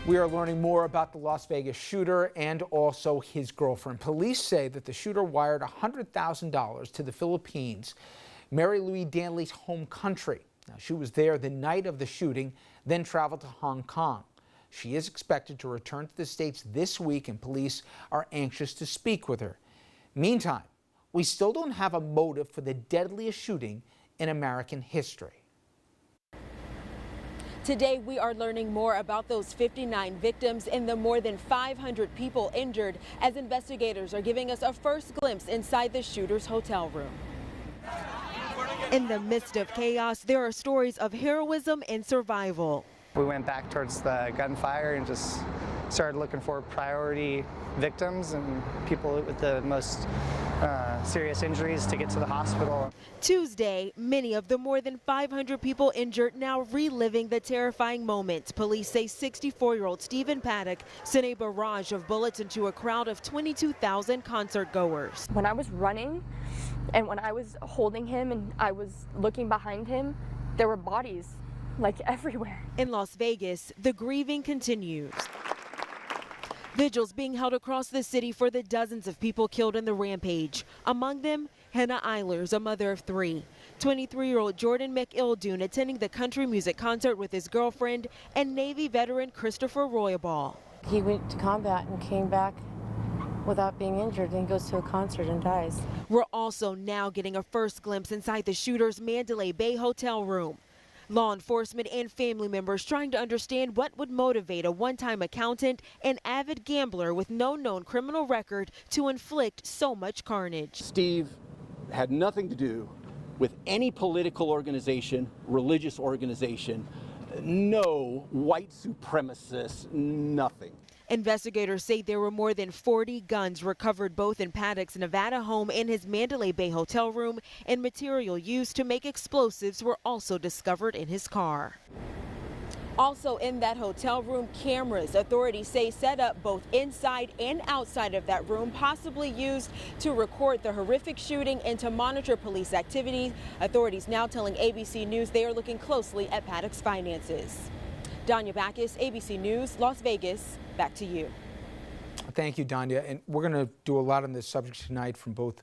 We are learning more about the Las Vegas shooter and also his girlfriend. Police say that the shooter wired $100,000 to the Philippines, Mary Louise Danley's home country. Now, she was there the night of the shooting, then traveled to Hong Kong. She is expected to return to the States this week, and police are anxious to speak with her. Meantime, we still don't have a motive for the deadliest shooting in American history. Today, we are learning more about those 59 victims and the more than 500 people injured as investigators are giving us a first glimpse inside the shooter's hotel room. In the midst of chaos, there are stories of heroism and survival. We went back towards the gunfire and just started looking for priority victims and people with the most serious injuries to get to the hospital. Tuesday, many of the more than 500 people injured now reliving the terrifying moment. Police say 64-year-old Stephen Paddock sent a barrage of bullets into a crowd of 22,000 concert goers. When I was running and when I was holding him and I was looking behind him, there were bodies like everywhere. In Las Vegas, the grieving continues. Vigils being held across the city for the dozens of people killed in the rampage. Among them, Hannah Eilers, a mother of 3. 23-year-old Jordan McIldoon attending the country music concert with his girlfriend, and Navy veteran Christopher Roybal. He went to combat and came back without being injured and goes to a concert and dies. We're also now getting a first glimpse inside the shooter's Mandalay Bay hotel room. Law enforcement and family members trying to understand what would motivate a one-time accountant and avid gambler with no known criminal record to inflict so much carnage. Steve had nothing to do with any political organization, religious organization, no white supremacists, nothing. Investigators say there were more than 40 guns recovered both in Paddock's Nevada home and his Mandalay Bay hotel room, and material used to make explosives were also discovered in his car. Also in that hotel room, cameras authorities say set up both inside and outside of that room, possibly used to record the horrific shooting and to monitor police activity. Authorities now telling ABC News they are looking closely at Paddock's finances. Danya Backus, ABC News, Las Vegas. Back to you. Thank you, Danya. And we're going to do a lot on this subject tonight from both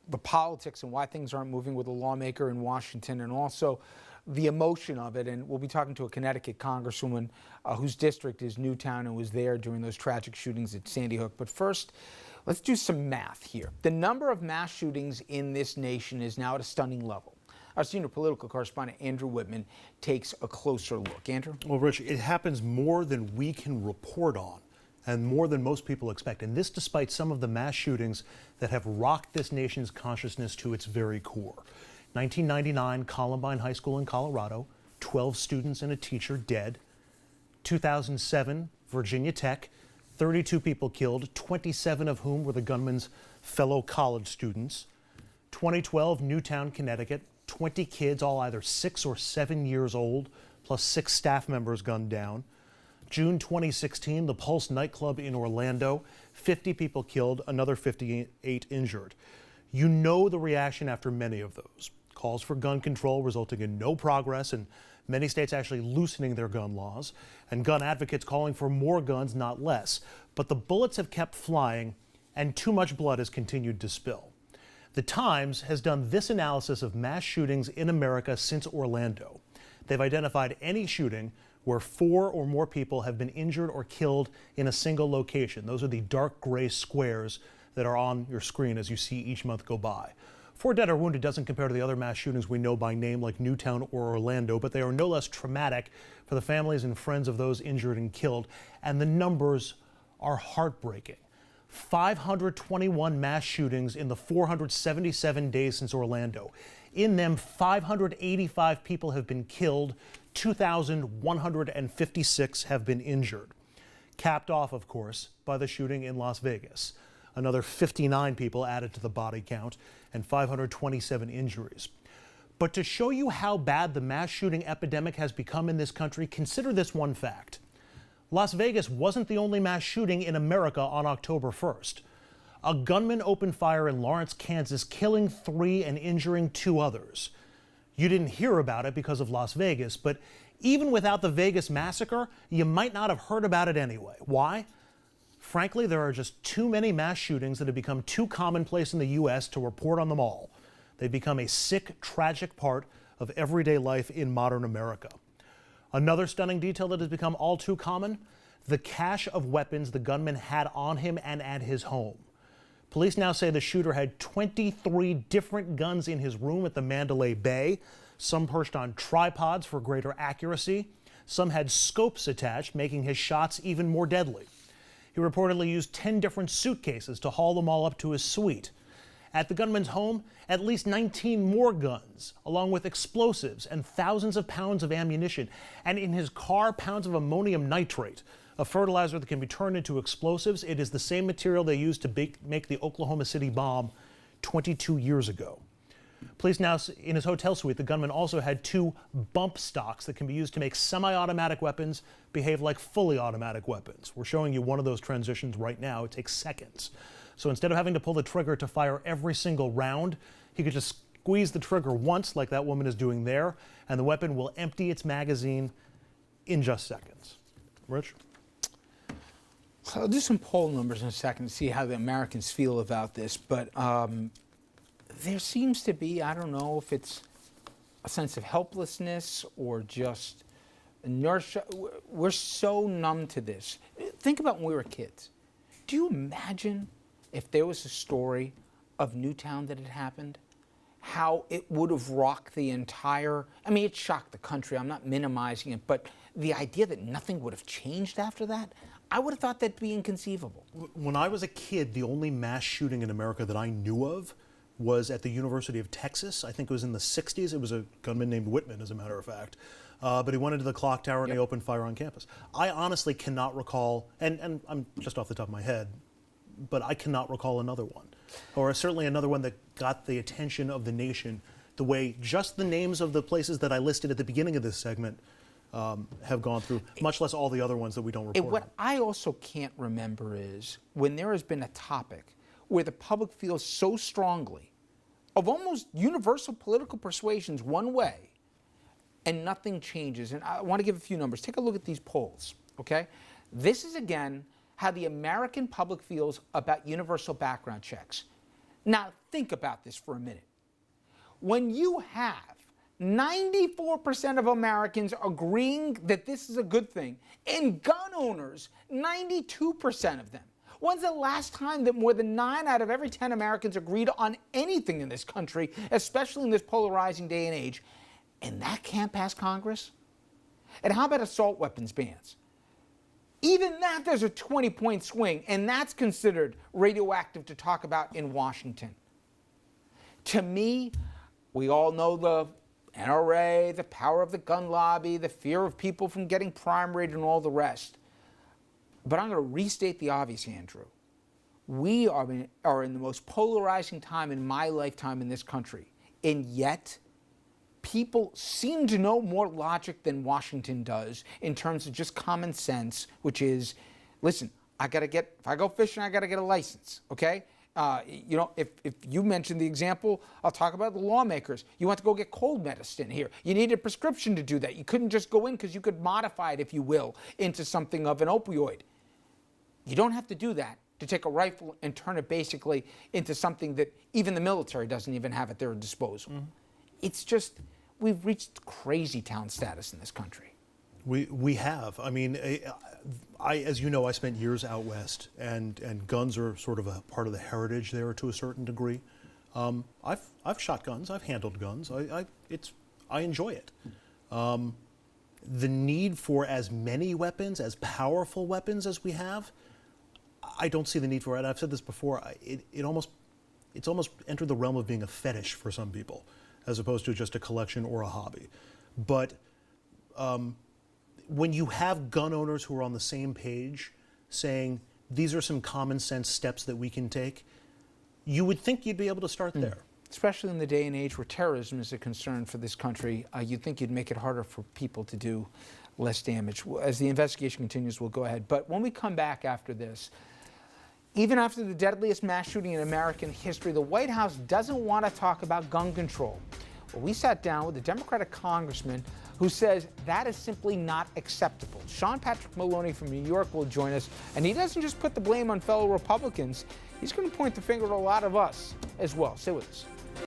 the politics and why things aren't moving with a lawmaker in Washington and also the emotion of it. And we'll be talking to a Connecticut congresswoman whose district is Newtown and was there during those tragic shootings at Sandy Hook. But first, let's do some math here. The number of mass shootings in this nation is now at a stunning level. Our senior political correspondent, Andrew Whitman, takes a closer look. Andrew? Well, Rich, it happens more than we can report on and more than most people expect. And this despite some of the mass shootings that have rocked this nation's consciousness to its very core. 1999, Columbine High School in Colorado, 12 students and a teacher dead. 2007, Virginia Tech, 32 people killed, 27 of whom were the gunman's fellow college students. 2012, Newtown, Connecticut, 20 kids, all either 6 or 7 years old, plus 6 staff members gunned down. June 2016, the Pulse nightclub in Orlando, 50 people killed, another 58 injured. You know the reaction after many of those. Calls for gun control resulting in no progress, and many states actually loosening their gun laws, and gun advocates calling for more guns, not less. But the bullets have kept flying, and too much blood has continued to spill. The Times has done this analysis of mass shootings in America since Orlando. They've identified any shooting where 4 or more people have been injured or killed in a single location. Those are the dark gray squares that are on your screen as you see each month go by. 4 dead or wounded doesn't compare to the other mass shootings we know by name like Newtown or Orlando, but they are no less traumatic for the families and friends of those injured and killed, and the numbers are heartbreaking. 521 mass shootings in the 477 days since Orlando. In them, 585 people have been killed, 2,156 have been injured. Capped off, of course, by the shooting in Las Vegas. Another 59 people added to the body count and 527 injuries. But to show you how bad the mass shooting epidemic has become in this country, consider this one fact. Las Vegas wasn't the only mass shooting in America on October 1st. A gunman opened fire in Lawrence, Kansas, killing 3 and injuring 2 others. You didn't hear about it because of Las Vegas, but even without the Vegas massacre, you might not have heard about it anyway. Why? Frankly, there are just too many mass shootings that have become too commonplace in the U.S. to report on them all. They've become a sick, tragic part of everyday life in modern America. Another stunning detail that has become all too common, the cache of weapons the gunman had on him and at his home. Police now say the shooter had 23 different guns in his room at the Mandalay Bay, some perched on tripods for greater accuracy. Some had scopes attached, making his shots even more deadly. He reportedly used 10 different suitcases to haul them all up to his suite. At the gunman's home, at least 19 more guns, along with explosives and thousands of pounds of ammunition. And in his car, pounds of ammonium nitrate, a fertilizer that can be turned into explosives. It is the same material they used to make the Oklahoma City bomb 22 years ago. Police now, in his hotel suite, the gunman also had 2 bump stocks that can be used to make semi-automatic weapons behave like fully automatic weapons. We're showing you one of those transitions right now. It takes seconds. So instead of having to pull the trigger to fire every single round, he could just squeeze the trigger once, like that woman is doing there, and the weapon will empty its magazine in just seconds. Rich? So I'll do some poll numbers in a second to see how the Americans feel about this, but there seems to be, I don't know if it's a sense of helplessness or just inertia. We're so numb to this. Think about when we were kids. Do you imagine if there was a story of Newtown that had happened, how it would have rocked the entire, I mean, it shocked the country. I'm not minimizing it, but the idea that nothing would have changed after that, I would have thought that'd be inconceivable. When I was a kid, the only mass shooting in America that I knew of was at the University of Texas. I think it was in the 60s. It was a gunman named Whitman, as a matter of fact. But he went into the clock tower and he opened fire on campus. I honestly cannot recall, and I'm just off the top of my head, but I cannot recall another one. Or certainly another one that got the attention of the nation the way just the names of the places that I listed at the beginning of this segment have gone through, much less all the other ones that we don't report on. What I also can't remember is when there has been a topic where the public feels so strongly of almost universal political persuasions one way and nothing changes. And I want to give a few numbers. Take a look at these polls, okay? This is, again, how the American public feels about universal background checks. Now, think about this for a minute. When you have 94% of Americans agreeing that this is a good thing, and gun owners, 92% of them. When's the last time that more than 9 out of every 10 Americans agreed on anything in this country, especially in this polarizing day and age, and that can't pass Congress? And how about assault weapons bans? Even that, there's a 20-point swing, and that's considered radioactive to talk about in Washington. To me, we all know the NRA, the power of the gun lobby, the fear of people from getting primaried and all the rest. But I'm going to restate the obvious, Andrew. We are in the most polarizing time in my lifetime in this country. And yet, people seem to know more logic than Washington does in terms of just common sense, which is, listen, if I go fishing, I got to get a license, okay? You know, if you mentioned the example, I'll talk about the lawmakers. You want to go get cold medicine here. You need a prescription to do that. You couldn't just go in because you could modify it, if you will, into something of an opioid. You don't have to do that to take a rifle and turn it basically into something that even the military doesn't even have at their disposal. Mm-hmm. It's just, we've reached crazy town status in this country. We have. I mean, as you know, I spent years out west, and guns are sort of a part of the heritage there to a certain degree. I've shot guns. I've handled guns. I enjoy it. The need for as many weapons, as powerful weapons as we have, I don't see the need for it. I've said this before. It's almost entered the realm of being a fetish for some people, as opposed to just a collection or a hobby. But when you have gun owners who are on the same page saying, these are some common sense steps that we can take, you would think you'd be able to start there. Especially in the day and age where terrorism is a concern for this country, you'd think you'd make it harder for people to do less damage. As the investigation continues, we'll go ahead. But when we come back after this, even after the deadliest mass shooting in American history, the White House doesn't want to talk about gun control. Well, we sat down with a Democratic congressman who says that is simply not acceptable. Sean Patrick Maloney from New York will join us, and he doesn't just put the blame on fellow Republicans. He's going to point the finger at a lot of us as well. Stay with us.